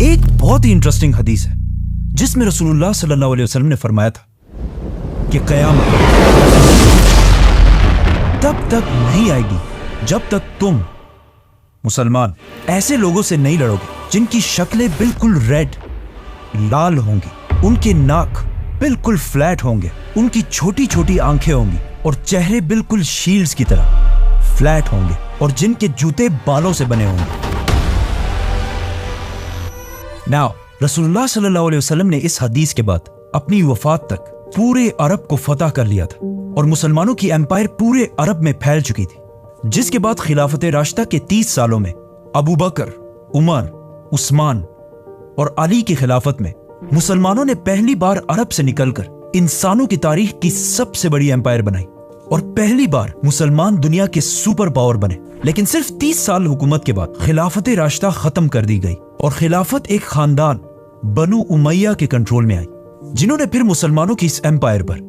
एक बहुत ही इंटरेस्टिंग हदीस है जिसमें रसूलुल्लाह सल्लल्लाहु अलैहि वसल्लम ने फरमाया था कि क़यामत तब तक नहीं आएगी जब तक तुम मुसलमान ऐसे लोगों से नहीं लड़ोगे जिनकी शक्लें बिल्कुल रेड लाल होंगी, उनके नाक बिल्कुल फ्लैट होंगे, उनकी छोटी छोटी आंखें होंगी और चेहरे बिल्कुल शील्ड्स की तरह फ्लैट होंगे और जिनके जूते बालों से बने होंगे। नाउ रसूलुल्लाह सल्लल्लाहु अलैहि वसल्लम ने इस हदीस के बाद अपनी वफात तक पूरे अरब को फतह कर लिया था और मुसलमानों की एम्पायर पूरे अरब में फैल चुकी थी, जिसके बाद खिलाफत राशिदा के 30 सालों में अबू बकर, उमर, उस्मान और अली की खिलाफत में मुसलमानों ने पहली बार अरब से निकलकर इंसानों की तारीख की सबसे बड़ी एम्पायर बनाई और पहली बार मुसलमान दुनिया के सुपर पावर बने। लेकिन सिर्फ 30 साल हुकूमत के बाद खिलाफत राशिदा खत्म कर दी गई और खिलाफत एक खानदान बनु उमैया के कंट्रोल में आई, जिन्होंने फिर मुसलमानों की इस एम्पायर पर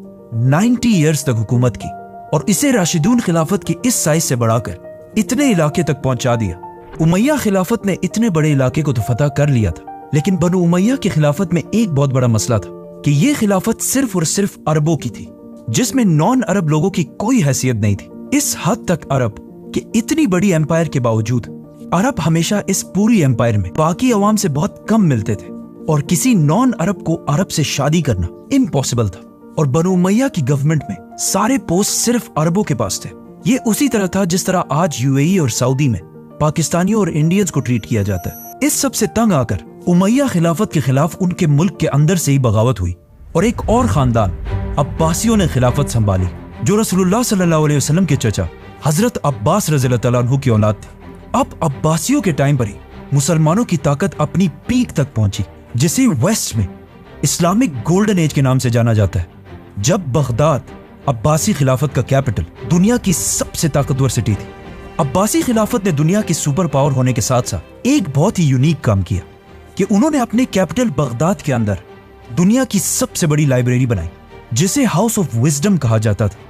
90 ईयर्स तक हुकूमत की और इसे राशिदून खिलाफत की इस साइज से बढ़ाकर इतने इलाके तक पहुंचा दिया। उमैया खिलाफत ने इतने बड़े इलाके को तो फतह कर लिया था, लेकिन बनु उमैया की खिलाफत में एक बहुत बड़ा मसला था कि यह खिलाफत सिर्फ और सिर्फ अरबों की थी, जिसमें नॉन अरब लोगों की कोई हैसियत नहीं थी। इस हद तक अरब कि इतनी बड़ी एम्पायर के बावजूद अरब हमेशा इस पूरी एम्पायर में बाकी अवाम से बहुत कम मिलते थे और किसी नॉन अरब को अरब से शादी करना इम्पॉसिबल था। और बनु उमैया की गवर्नमेंट में सारे पोस्ट सिर्फ अरबों के पास थे। ये उसी तरह था जिस तरह आज यूएई और सऊदी में पाकिस्तानियों और इंडियंस को ट्रीट किया जाता है। इस सब से तंग आकर उमैया खिलाफत के खिलाफ उनके मुल्क के अंदर से ही बगावत हुई और एक और खानदान अब्बासियों ने खिलाफत संभाली, जो रसूलुल्लाह सल्लल्लाहु अलैहि वसल्लम के चचा हजरत अब्बास रज़ियल्लाहु तआला अन्हु की औलाद थे। अब अब्बासियों के टाइम पर ही मुसलमानों की ताकत अपनी पीक तक पहुंची, जिसे वेस्ट में इस्लामिक गोल्डन एज के नाम से जाना जाता है, जब बगदाद अब्बासी खिलाफत का कैपिटल दुनिया की सबसे ताकतवर सिटी थी। अब्बासी खिलाफत ने दुनिया की सुपर पावर होने के साथ साथ एक बहुत ही यूनिक काम किया कि उन्होंने अपने कैपिटल बगदाद के अंदर दुनिया की सबसे बड़ी लाइब्रेरी बनाई, जिसे हाउस ऑफ विजडम कहा जाता था।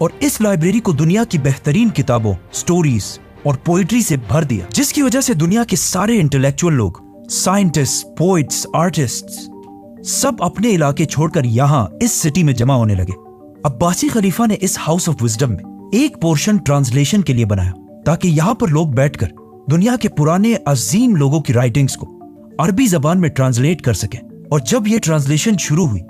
और इस लाइब्रेरी को दुनिया की बेहतरीन किताबों, स्टोरीज और पोइट्री से भर दिया, जिसकी वजह से दुनिया के सारे इंटेलेक्चुअल लोग, साइंटिस्ट, पोइट्स, आर्टिस्ट्स सब अपने इलाके छोड़कर यहाँ इस सिटी में जमा होने लगे। अब्बासी खलीफा ने इस हाउस ऑफ विजडम में एक पोर्शन ट्रांसलेशन के लिए बनाया, ताकि यहाँ पर लोग बैठकर दुनिया के पुराने अजीम लोगों की राइटिंग्स को अरबी जबान में ट्रांसलेट कर सके। और जब ये ट्रांसलेशन शुरू हुई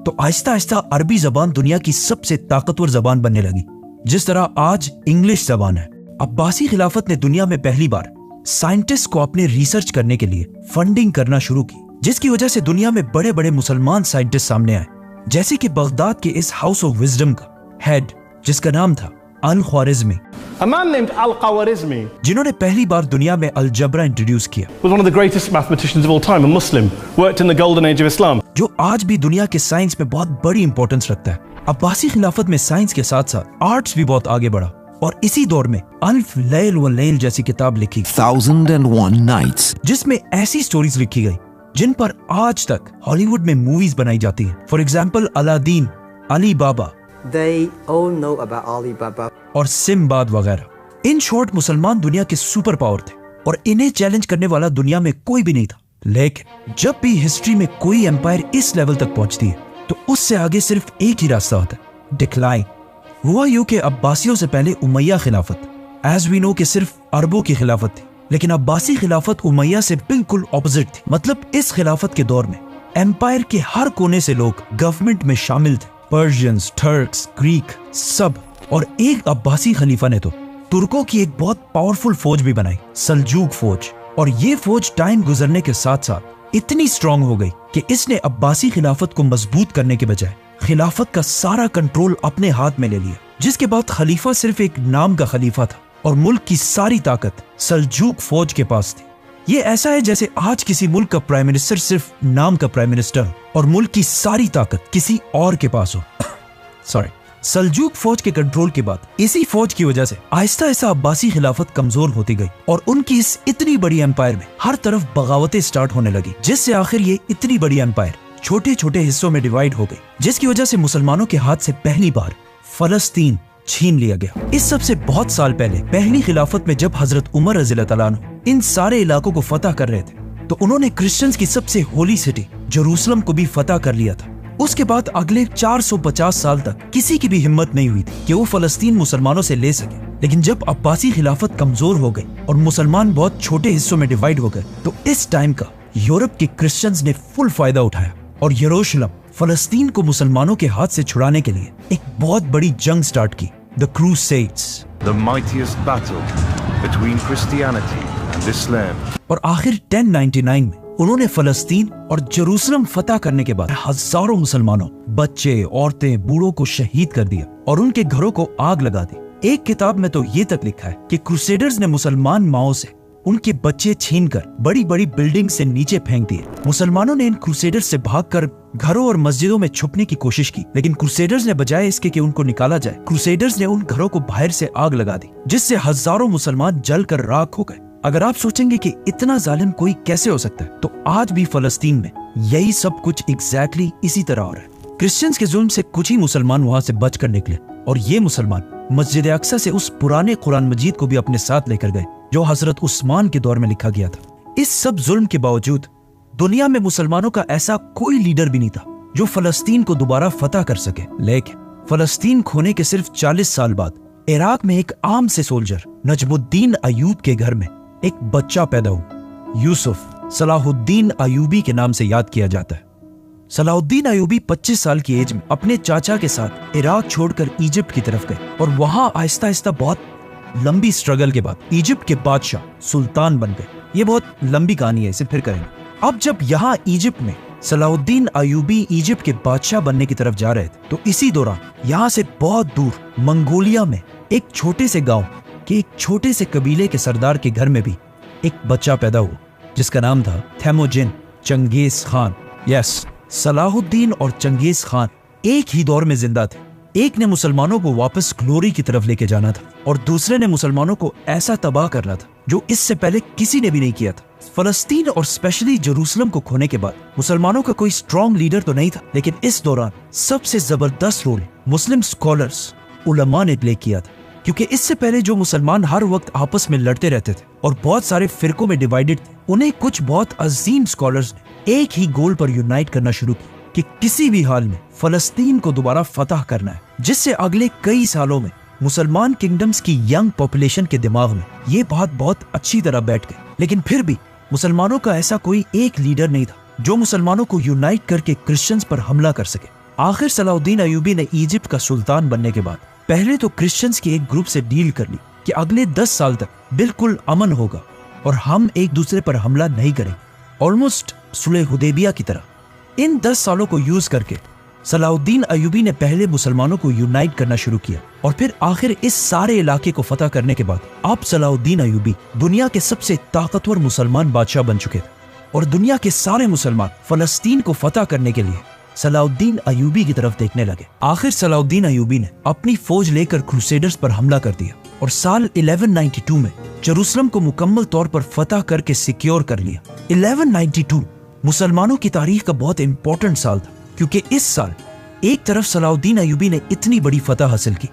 तो आहिस्ता आहिस्ता अरबी जबान दुनिया की सबसे ताकतवर जबान बनने लगी, जिस तरह आज इंग्लिश जबान है। अब्बासी खिलाफत ने दुनिया में पहली बार साइंटिस्ट को अपने रिसर्च करने के लिए फंडिंग करना शुरू की, जिसकी वजह से दुनिया में बड़े बड़े मुसलमान साइंटिस्ट सामने आए, जैसे कि बगदाद के इस हाउस ऑफ विजडम का हेड, जिसका नाम था अल-ख्वारिज़मी, A man named Al-Khwarizmi, जिन्होंने पहली बार दुनिया में अलजबरा इंट्रोड्यूस किया, was one of the greatest mathematicians of all time, a Muslim, worked in the golden age of Islam. जो आज भी दुनिया के साइंस में बहुत बड़ी इंपॉर्टेंस रखता है। अब्बासी खिलाफत में साइंस के साथ साथ आर्ट्स भी बहुत आगे बढ़ा और इसी दौर में अल्फ लैल व लैल जैसी किताब लिखी, 1001 Nights, जिसमें ऐसी स्टोरीज लिखी गई जिन पर आज तक हॉलीवुड में मूवीज बनाई जाती हैं। For example Aladdin, Ali Baba, They all know about Alibaba. और सिम्बाद वगैरह। इन शॉर्ट मुसलमान दुनिया के सुपर पावर थे और इन्हें चैलेंज करने वाला दुनिया में कोई भी नहीं था। लेकिन जब भी हिस्ट्री में कोई एम्पायर इस लेवल तक पहुंचती है तो उससे आगे सिर्फ एक ही रास्ता होता है, डिक्लाइन। हुआ यूं कि अब्बासियों से पहले उमैया खिलाफत एज वी नो कि सिर्फ अरबों की खिलाफत थी, लेकिन अब्बासी खिलाफत उमैया से बिल्कुल ऑपोजिट थी। मतलब इस खिलाफत के दौर में एम्पायर के हर कोने से लोग गवर्नमेंट में शामिल थे, पर्शियंस, टर्क्स, ग्रीक सब। और एक अब्बासी खलीफा ने तो तुर्कों की एक बहुत पावरफुल फौज भी बनाई, सल्जूक फौज। और ये फौज टाइम गुजरने के साथ साथ इतनी स्ट्रांग हो गई कि इसने अब्बासी खिलाफत को मजबूत करने के बजाय खिलाफत का सारा कंट्रोल अपने हाथ में ले लिया, जिसके बाद खलीफा सिर्फ एक नाम का खलीफा था और मुल्क की सारी ताकत सल्जूक फौज के पास थी। ये ऐसा है जैसे आज किसी मुल्क का प्राइम मिनिस्टर सिर्फ नाम का प्राइम मिनिस्टर हो और मुल्क की सारी ताकत किसी और के पास हो। सॉरी। सल्जूक फौज के कंट्रोल के बाद इसी फौज की वजह से आहिस्ता आहिस्ता अब्बासी खिलाफत कमजोर होती गई और उनकी इस इतनी बड़ी एम्पायर में हर तरफ बगावतें स्टार्ट होने लगी, जिससे आखिर ये इतनी बड़ी एम्पायर छोटे छोटे हिस्सों में डिवाइड हो गई, जिसकी वजह से मुसलमानों के हाथ से पहली बार फलस्तीन छीन लिया गया। इस सब से बहुत साल पहले पहली खिलाफत में जब हजरत उमर रज़ियल्लाहु तआला अन्हु इन सारे इलाकों को फतह कर रहे थे तो उन्होंने क्रिश्चियंस की सबसे होली सिटी जेरूसलम को भी फतह कर लिया था। उसके बाद अगले 450 साल तक किसी की भी हिम्मत नहीं हुई थी कि वो फलस्तीन मुसलमानों से ले सके। लेकिन जब अब्बासी खिलाफत कमजोर हो गई और मुसलमान बहुत छोटे हिस्सों में डिवाइड हो गए, तो इस टाइम का यूरोप के क्रिश्चियंस ने फुल फायदा उठाया और यरूशलेम फलस्तीन को मुसलमानों के हाथ से छुड़ाने के लिए एक बहुत बड़ी जंग स्टार्ट की, the crusades, the mightiest battle between Christianity and Islam. और आखिर 1099 में उन्होंने फलस्तीन और जेरूसलम फतह करने के बाद हजारों मुसलमानों, बच्चे, औरतें, बूढ़ों को शहीद कर दिया और उनके घरों को आग लगा दी। एक किताब में तो ये तक लिखा है कि क्रूसेडर्स ने मुसलमान माओं से उनके बच्चे छीनकर बड़ी बड़ी बिल्डिंग से नीचे फेंक दिए। मुसलमानों ने इन क्रूसेडर्स से भागकर घरों और मस्जिदों में छुपने की कोशिश की, लेकिन क्रूसेडर्स ने बजाय इसके कि उनको निकाला जाए, क्रूसेडर्स ने उन घरों को बाहर से आग लगा दी, जिससे हजारों मुसलमान जलकर राख हो गए। अगर आप सोचेंगे कि इतना जालिम कोई कैसे हो सकता है, तो आज भी फलस्तीन में यही सब कुछ एग्जैक्टली इसी तरह हो रहा है। क्रिश्चियंस के जुल्म से कुछ ही मुसलमान वहां से बचकर निकले और ये मुसलमान मस्जिद अक्सा से उस पुराने कुरान मजीद को भी अपने साथ लेकर गए जो हजरत उस्मान के दौर में लिखा गया था। इस सब जुल्म के बावजूद दुनिया में मुसलमानों का ऐसा कोई लीडर भी नहीं था जो फलस्तीन को दोबारा फतह कर सके। लेकिन फलस्तीन खोने के सिर्फ 40 साल बाद इराक में एक आम से सोल्जर नजमुद्दीन अयूब के घर में एक बच्चा पैदा हुआ। यूसुफ सलाहुद्दीन अयूबी के नाम से याद किया जाता है। सलाहुद्दीन अयूबी 25 साल की एज में अपने चाचा के साथ इराक छोड़कर इजिप्ट की तरफ गए और वहां आहिस्ता आहिस्ता बहुत लंबी स्ट्रगल के बाद इजिप्ट के बादशाह सुल्तान बन गए। ये बहुत लंबी कहानी है, इसे फिर करेंगे। अब जब यहाँ इजिप्ट में सलाहुद्दीन अयूबी इजिप्ट के बादशाह बनने की तरफ जा रहे थे, तो इसी दौरान यहाँ से बहुत दूर मंगोलिया में एक छोटे से गांव के एक छोटे से कबीले के सरदार के घर में भी एक बच्चा पैदा हुआ जिसका नाम था थेमोजिन चंगेज खान। यस, सलाहुद्दीन और चंगेज खान एक ही दौर में जिंदा थे। एक ने मुसलमानों को वापस ग्लोरी की तरफ लेके जाना था और दूसरे ने मुसलमानों को ऐसा तबाह करना था जो इससे पहले किसी ने भी नहीं किया था। फलस्तीन और स्पेशली जेरूसलम को खोने के बाद मुसलमानों का कोई स्ट्रॉन्ग लीडर तो नहीं था, लेकिन इस दौरान सबसे जबरदस्त रोल मुस्लिम स्कॉलर्स उलमा ने प्ले किया था, क्योंकि इससे पहले जो मुसलमान हर वक्त आपस में लड़ते रहते थे और बहुत सारे फिरकों में डिवाइडेड थे, उन्हें कुछ बहुत अजीम स्कॉलर्स ने एक ही गोल पर यूनाइट करना शुरू किया कि किसी भी हाल में फलस्तीन को दोबारा फतह करना है, जिससे अगले कई सालों में मुसलमान किंगडम्स की यंग पॉपुलेशन के दिमाग में ये बात बहुत अच्छी तरह बैठ गई। लेकिन फिर भी मुसलमानों का ऐसा कोई एक लीडर नहीं था जो मुसलमानों को यूनाइट करके क्रिश्चियंस पर हमला कर सके। आखिर सलाहुद्दीन अयूबी ने इजिप्ट का सुल्तान बनने के बाद पहले तो क्रिश्चियंस के एक ग्रुप से डील कर ली कि अगले 10 साल तक बिल्कुल अमन होगा और हम एक दूसरे पर हमला नहीं करेंगे, ऑलमोस्ट सुलह हुदैबिया की तरह। इन 10 सालों को यूज करके सलाहुद्दीन अयूबी ने पहले मुसलमानों को यूनाइट करना शुरू किया और फिर आखिर इस सारे इलाके को फतह करने के बाद अब सलाहुद्दीन अयूबी दुनिया के सबसे ताकतवर मुसलमान बादशाह बन चुके थे और दुनिया के सारे मुसलमान फलस्तीन को फतह करने के लिए सलाहुद्दीन अयूबी की तरफ देखने लगे। आखिर सलाहुद्दीन अयूबी ने अपनी फौज लेकर क्रूसेडर्स पर हमला कर दिया और साल 1192 में जेरूसलम को मुकम्मल तौर पर फतह करके सिक्योर कर लिया। 1192 मुसलमानों की तारीख का बहुत इंपॉर्टेंट साल था, क्योंकि इस साल एक तरफ सलाहुद्दीन अयूबी ने इतनी बड़ी फतह हासिल की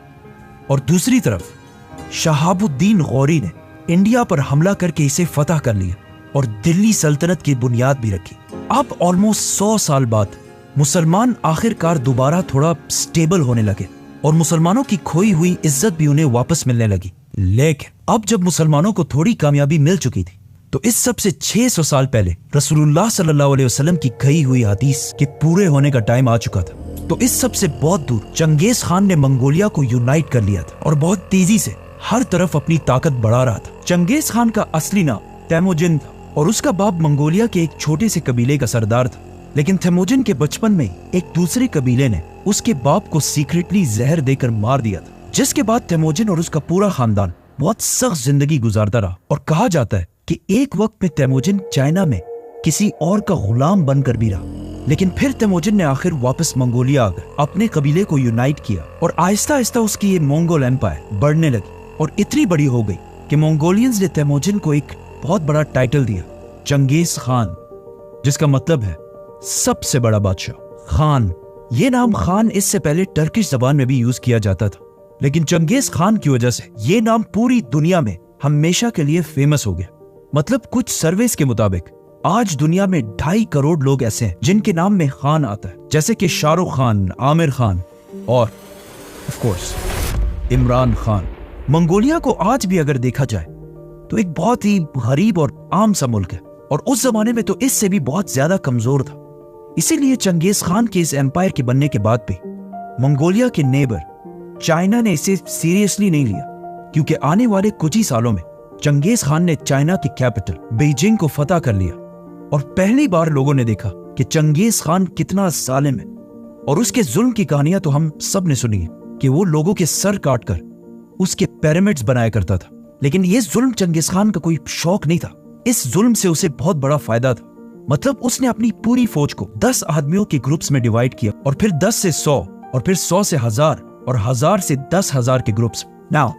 और दूसरी तरफ शहाबुद्दीन गौरी ने इंडिया पर हमला करके इसे फतह कर लिया और दिल्ली सल्तनत की बुनियाद भी रखी। अब ऑलमोस्ट 100 साल बाद मुसलमान आखिरकार दोबारा थोड़ा स्टेबल होने लगे और मुसलमानों की खोई हुई इज्जत भी उन्हें वापस मिलने लगी। लेकिन अब जब मुसलमानों को थोड़ी कामयाबी मिल चुकी थी, तो इस सब से 600 साल पहले रसूलुल्लाह सल्लल्लाहु अलैहि वसल्लम की कही हुई हदीस के पूरे होने का टाइम आ चुका था। तो इस सब से बहुत दूर चंगेज खान ने मंगोलिया को यूनाइट कर लिया था और बहुत तेजी से हर तरफ अपनी ताकत बढ़ा रहा था। चंगेज खान का असली नाम तैमोजिन था और उसका बाप मंगोलिया के एक छोटे से कबीले का सरदार था। लेकिन तैमोजिन के बचपन में एक दूसरे कबीले ने उसके बाप को सीक्रेटली जहर देकर मार दिया था, जिसके बाद तैमोजिन और उसका पूरा खानदान बहुत सख्त जिंदगी गुजारता रहा। और कहा जाता है कि एक वक्त में तैमोजिन चाइना में किसी और का गुलाम बनकर भी रहा, लेकिन फिर तैमोजिन ने आखिर वापस मंगोलिया आकर अपने कबीले को यूनाइट किया और आहिस्ता आहिस्ता उसकी ये मंगोल एम्पायर बढ़ने लगी और इतनी बड़ी हो गई कि मंगोलियंस ने तैमोजिन को एक बहुत बड़ा टाइटल दिया, चंगेज खान, जिसका मतलब है सबसे बड़ा बादशाह। खान, ये नाम खान इससे पहले टर्किश जबान में भी यूज किया जाता था, लेकिन चंगेज खान की वजह से ये नाम पूरी दुनिया में हमेशा के लिए फेमस हो गया। मतलब कुछ सर्वेस के मुताबिक आज दुनिया में 2.5 करोड़ लोग ऐसे हैं जिनके नाम में खान आता है, जैसे कि शाहरुख खान, आमिर खान और of course Imran Khan. Mongolia को आज भी अगर देखा जाए तो एक बहुत ही गरीब और आम सा मुल्क है, और उस जमाने में तो इससे भी बहुत ज्यादा कमजोर था। इसीलिए चंगेज खान के इस एम्पायर के बनने के बाद भी मंगोलिया के नेबर चाइना ने इसे सीरियसली नहीं लिया, क्योंकि आने वाले कुछ ही सालों में चंगेज खान ने चाइना की कैपिटल बीजिंग को फतह कर लिया, और पहली बार लोगों ने देखा कि चंगेज खान कितना जालिम है। और उसके जुल्म की कहानियां तो हम सब ने सुनी है कि वो लोगों के सर काटकर उसके पिरामिड्स बनाया करता था। लेकिन ये जुल्म चंगेज खान का कोई शौक नहीं था, इस जुल्म से उसे बहुत बड़ा फायदा था। मतलब उसने अपनी पूरी फौज को 10 आदमियों के ग्रुप्स में डिवाइड किया, और फिर 10 से 100, और फिर 100 से 1000, और 1000 से 10,000 के ग्रुप्स। नाउ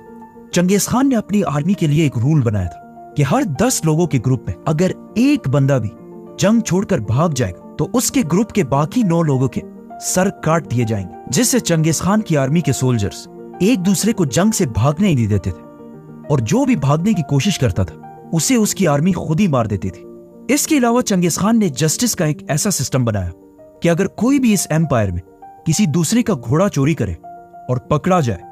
चंगेज खान ने अपनी आर्मी के लिए एक रूल बनाया था कि हर 10 लोगों के ग्रुप में अगर एक बंदा भी जंग छोड़कर भाग जाएगा तो उसके ग्रुप के बाकी 9 लोगों के सर काट दिए जाएंगे, जिससे चंगेज खान की आर्मी के सोल्जर्स एक दूसरे को जंग से भागने ही नहीं देते थे, और जो भी भागने की कोशिश करता था उसे उसकी आर्मी खुद ही मार देती थी। इसके अलावा चंगेज खान ने जस्टिस का एक ऐसा सिस्टम बनाया कि अगर कोई भी इस एम्पायर में किसी दूसरे का घोड़ा चोरी करे और पकड़ा जाए,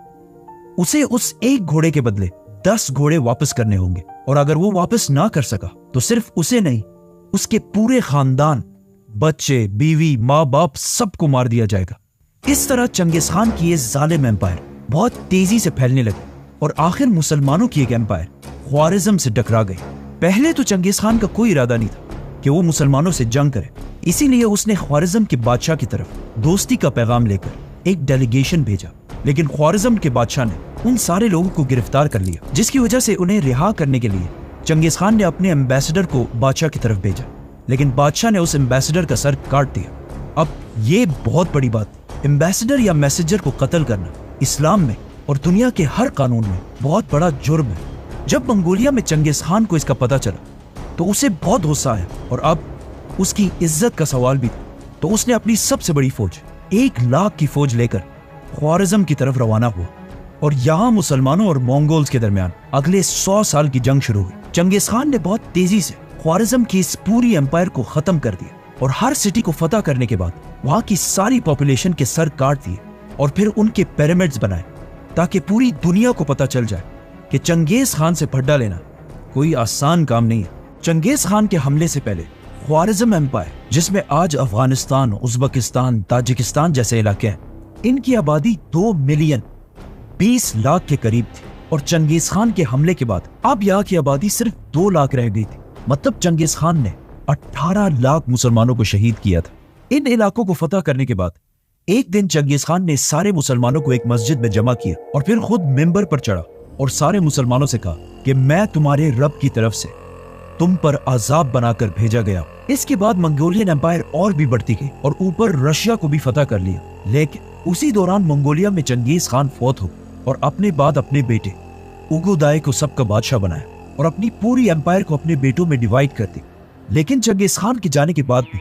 उसे उस एक घोड़े के बदले 10 घोड़े वापस करने होंगे, और अगर वो वापस ना कर सका तो सिर्फ उसे नहीं, उसके पूरे खानदान, बच्चे, बीवी, माँ बाप सबको मार दिया जाएगा। इस तरह चंगेज खान की ये जालिम एम्पायर बहुत तेजी से फैलने लगी, और आखिर मुसलमानों की एक एम्पायर ख्वारिज्म से टकरा गई। पहले तो चंगेज खान का कोई इरादा नहीं था कि वो मुसलमानों से जंग करे, इसीलिए उसने ख्वारिज्म के बादशाह की तरफ दोस्ती का पैगाम लेकर एक डेलीगेशन भेजा। लेकिन ख्वारिज्म के बादशाह ने उन सारे लोगों को गिरफ्तार कर लिया, जिसकी वजह से उन्हें रिहा करने के लिए चंगेज खान ने अपने एम्बेसडर को बादशाह की तरफ भेजा। लेकिन बादशाह ने उस एम्बेसडर का सर काट दिया। अब ये बहुत बड़ी बात, एम्बेसडर या मैसेजर को कत्ल करना इस्लाम में और दुनिया के हर कानून में बहुत बड़ा जुर्म है। जब मंगोलिया में चंगेज खान को इसका पता चला तो उसे बहुत गुस्सा आया, और अब उसकी इज्जत का सवाल भी था। तो उसने अपनी सबसे बड़ी फौज 1 लाख की फौज लेकर ख्वारिज्म की तरफ रवाना हुआ, और यहाँ मुसलमानों और मंगोल्स के दरमियान अगले 100 साल की जंग शुरू हुई। चंगेज खान ने बहुत तेजी से ख्वारिज्म की इस पूरी एम्पायर को खत्म कर दिया, और हर सिटी को फतह करने के बाद वहां की सारी पॉपुलेशन के सर काट दिए, और फिर उनके पिरामिड्स बनाए, ताकि पूरी दुनिया को पता चल जाए कि चंगेज खान से फड्डा लेना कोई आसान काम नहीं है। चंगेज खान के हमले से पहले ख्वारिज्म एम्पायर, जिसमें आज अफगानिस्तान, उज्बेकिस्तान, ताजिकिस्तान जैसे इलाके हैं, इनकी आबादी 2 मिलियन 20 लाख के करीब थी, और चंगेज खान के हमले के बाद अब यहाँ की आबादी सिर्फ 2 लाख रह गई थी। मतलब चंगेज खान ने 18 लाख मुसलमानों को शहीद किया था। इन इलाकों को फतह करने के बाद एक दिन चंगेज खान ने सारे मुसलमानों को एक मस्जिद में जमा किया, और फिर खुद मिंबर पर चढ़ा और सारे मुसलमानों से कहा कि मैं तुम्हारे रब की तरफ से तुम पर अजाब बनाकर भेजा गया। इसके बाद मंगोलियन एम्पायर और भी बढ़ती गई, और ऊपर रशिया को भी फतह कर लिया। लेकिन उसी दौरान मंगोलिया में चंगेज खान फौत हो, और अपने बाद अपने बेटे उगुदाई को सबका बादशाह बनाया, और अपनी पूरी एम्पायर को अपने बेटों में डिवाइड कर दी। लेकिन चंगेज खान के जाने के बाद भी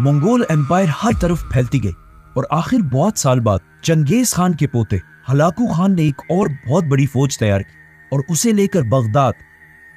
मंगोल एम्पायर हर तरफ फैलती गई, और आखिर बहुत साल बाद चंगेज खान के पोते हलाकू खान ने एक और बहुत बड़ी फौज तैयार की, और उसे लेकर बगदाद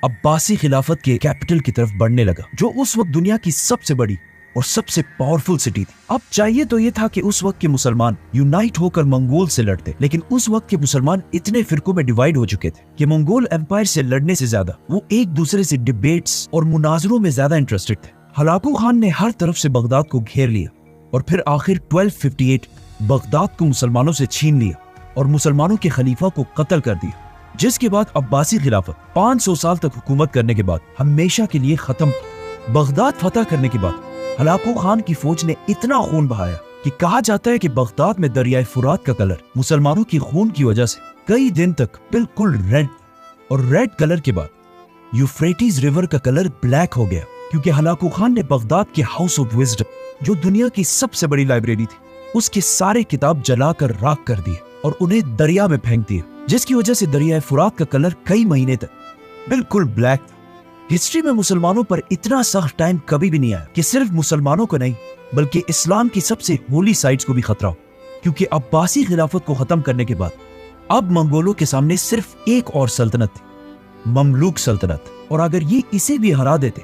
अब्बासी खिलाफत के कैपिटल की तरफ बढ़ने लगा, जो उस वक्त दुनिया की सबसे बड़ी और सबसे पावरफुल सिटी थी। अब चाहिए तो ये था कि उस वक्त के मुसलमान यूनाइट होकर मंगोल से लड़ते, लेकिन उस वक्त के मुसलमान इतने फिरकों में डिवाइड हो चुके थे कि मंगोल एम्पायर से लड़ने से ज्यादा वो एक दूसरे से डिबेट्स और मुनाजरों में ज्यादा इंटरेस्टेड थे। हलाकू खान ने हर तरफ से बगदाद को घेर लिया, और फिर आखिर 1258 बगदाद को मुसलमानों से छीन लिया और मुसलमानों के खलीफा को कत्ल कर दिया, जिसके बाद अब्बासी खिलाफत 500 साल तक हुकूमत करने के बाद हमेशा के लिए खत्म। बगदाद फतह करने के बाद हलाकू खान की फौज ने इतना खून बहाया कि कहा जाता है कि बगदाद में दरियाए फुरात का कलर मुसलमानों की खून की वजह से कई दिन तक बिल्कुल रेड, और रेड कलर के बाद यूफ्रेटिस रिवर का कलर ब्लैक हो गया, क्योंकि हलाकू खान ने बगदाद के हाउस ऑफ विजडम, जो दुनिया की सबसे बड़ी लाइब्रेरी थी, उसके सारे किताब जलाकर राख कर दिए और उन्हें दरिया में फेंक दिए, जिसकी वजह से दरियाए फुरात का कलर कई महीने तक बिल्कुल ब्लैक था। हिस्ट्री में मुसलमानों पर इतना सख्त टाइम कभी भी नहीं आया कि सिर्फ मुसलमानों को नहीं बल्कि इस्लाम की सबसे होली साइट्स को भी खतरा हो, क्योंकि अब्बासी खिलाफत को खत्म करने के बाद अब मंगोलों के सामने सिर्फ एक और सल्तनत थी, ममलूक सल्तनत, और अगर ये इसे भी हरा देते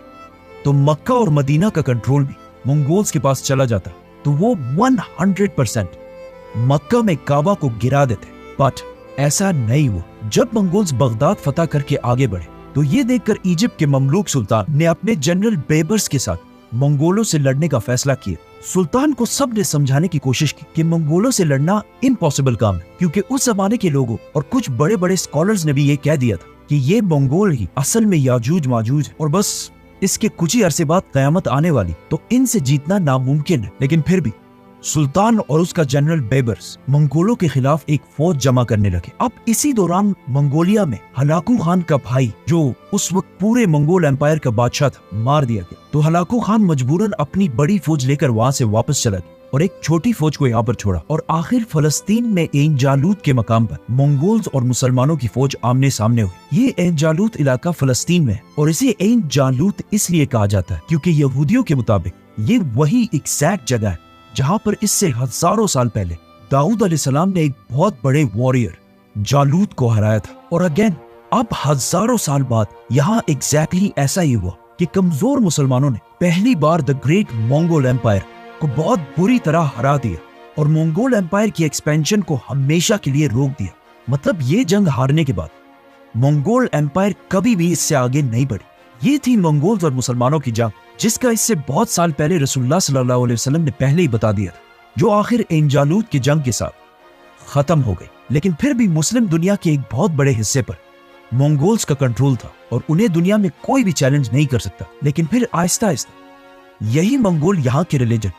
तो मक्का और मदीना का कंट्रोल भी मंगोल्स के पास चला जाता तो वो 100% मक्का में काबा को गिरा देते। बट ऐसा नहीं हुआ। जब मंगोल्स बगदाद फतह करके आगे बढ़े तो ये देखकर इजिप्ट के ममलूक सुल्तान ने अपने जनरल बेबर्स के साथ मंगोलों से लड़ने का फैसला किया। सुल्तान को सबने समझाने की कोशिश की कि मंगोलों से लड़ना इम्पॉसिबल काम है, क्योंकि उस जमाने के लोगों और कुछ बड़े बड़े स्कॉलर्स ने भी ये कह दिया था कि ये मंगोल ही असल में याजूज माजूज है और बस इसके कुछ ही अरसे बाद कयामत आने वाली, तो इनसे जीतना नामुमकिन है। लेकिन फिर भी सुल्तान और उसका जनरल बेबर्स मंगोलों के खिलाफ एक फौज जमा करने लगे। अब इसी दौरान मंगोलिया में हलाकू खान का भाई, जो उस वक्त पूरे मंगोल एम्पायर का बादशाह था, मार दिया गया। तो हलाकू खान मजबूरन अपनी बड़ी फौज लेकर वहां से वापस चला गया और एक छोटी फौज को यहाँ पर छोड़ा। और आखिर फलस्तीन में एन जालूत के मकाम पर मंगोल्स और मुसलमानों की फौज आमने सामने हुई। ये एन जालूत इलाका फलस्तीन में है और इसे एन जालूत इसलिए कहा जाता है क्योंकि यहूदियों के मुताबिक ये वही एग्जैक्ट जगह है जहाँ पर इससे हजारों साल पहले दाऊद अलैहिस्सलाम ने एक बहुत बड़े वॉरियर जालूत को हराया था। और अगेन अब हजारों साल बाद यहाँ एग्जैक्टली ऐसा ही हुआ कि कमजोर मुसलमानों ने पहली बार द ग्रेट मंगोल एम्पायर को बहुत बुरी तरह हरा दिया और मंगोल एम्पायर की एक्सपेंशन को हमेशा के लिए रोक दिया। मतलब ये जंग हारने के बाद मंगोल एम्पायर कभी भी इससे आगे नहीं बढ़ी। ये थी मंगोल्स और मुसलमानों की जंग, जिसका इससे बहुत साल पहले रसूलुल्लाह सल्लल्लाहु अलैहि वसल्लम ने पहले ही बता दिया था, जो आखिर एन जालूत की जंग के साथ खत्म हो गई। लेकिन फिर भी मुस्लिम दुनिया के एक बहुत बड़े हिस्से पर मंगोल्स का कंट्रोल था और उन्हें दुनिया में कोई भी चैलेंज नहीं कर सकता। लेकिन फिर आहिस्ता आहिस्ता यही मंगोल यहाँ के रिलीजन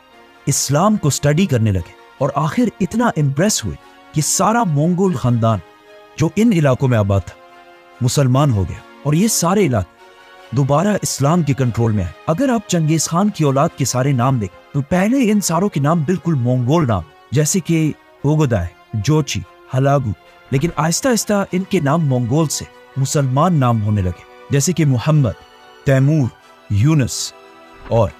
इस्लाम को स्टडी करने लगे और आखिर इतना इम्प्रेस हुए कि सारा मंगोल खानदान जो इन इलाकों में आबाद था मुसलमान हो गया और ये सारे इलाके दोबारा इस्लाम के कंट्रोल में आए। अगर आप चंगेज खान की औलाद के सारे नाम देखें तो पहले इन सारों के नाम बिल्कुल मंगोल नाम, जैसे कि ओगोदाय, जोची, हलागू। लेकिन आहिस्ता आहिस्ता इनके नाम मंगोल से मुसलमान नाम होने लगे, जैसे कि मोहम्मद, तैमूर, यूनुस और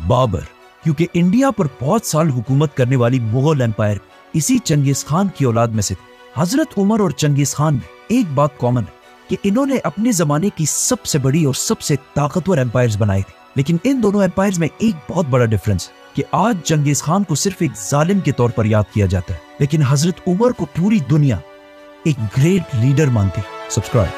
बाबर। क्योंकि इंडिया पर बहुत साल हुकूमत करने वाली मुगल एम्पायर इसी चंगेज खान की औलाद में से थी। हजरत उमर और चंगेज खान में एक बात कॉमन है कि इन्होंने अपने जमाने की सबसे बड़ी और सबसे ताकतवर एम्पायर्स बनाई थी। लेकिन इन दोनों एम्पायर्स में एक बहुत बड़ा डिफरेंस है कि आज चंगेज खान को सिर्फ एक जालिम के तौर पर याद किया जाता है, लेकिन हजरत उमर को पूरी दुनिया एक ग्रेट लीडर मानती है। सब्सक्राइब।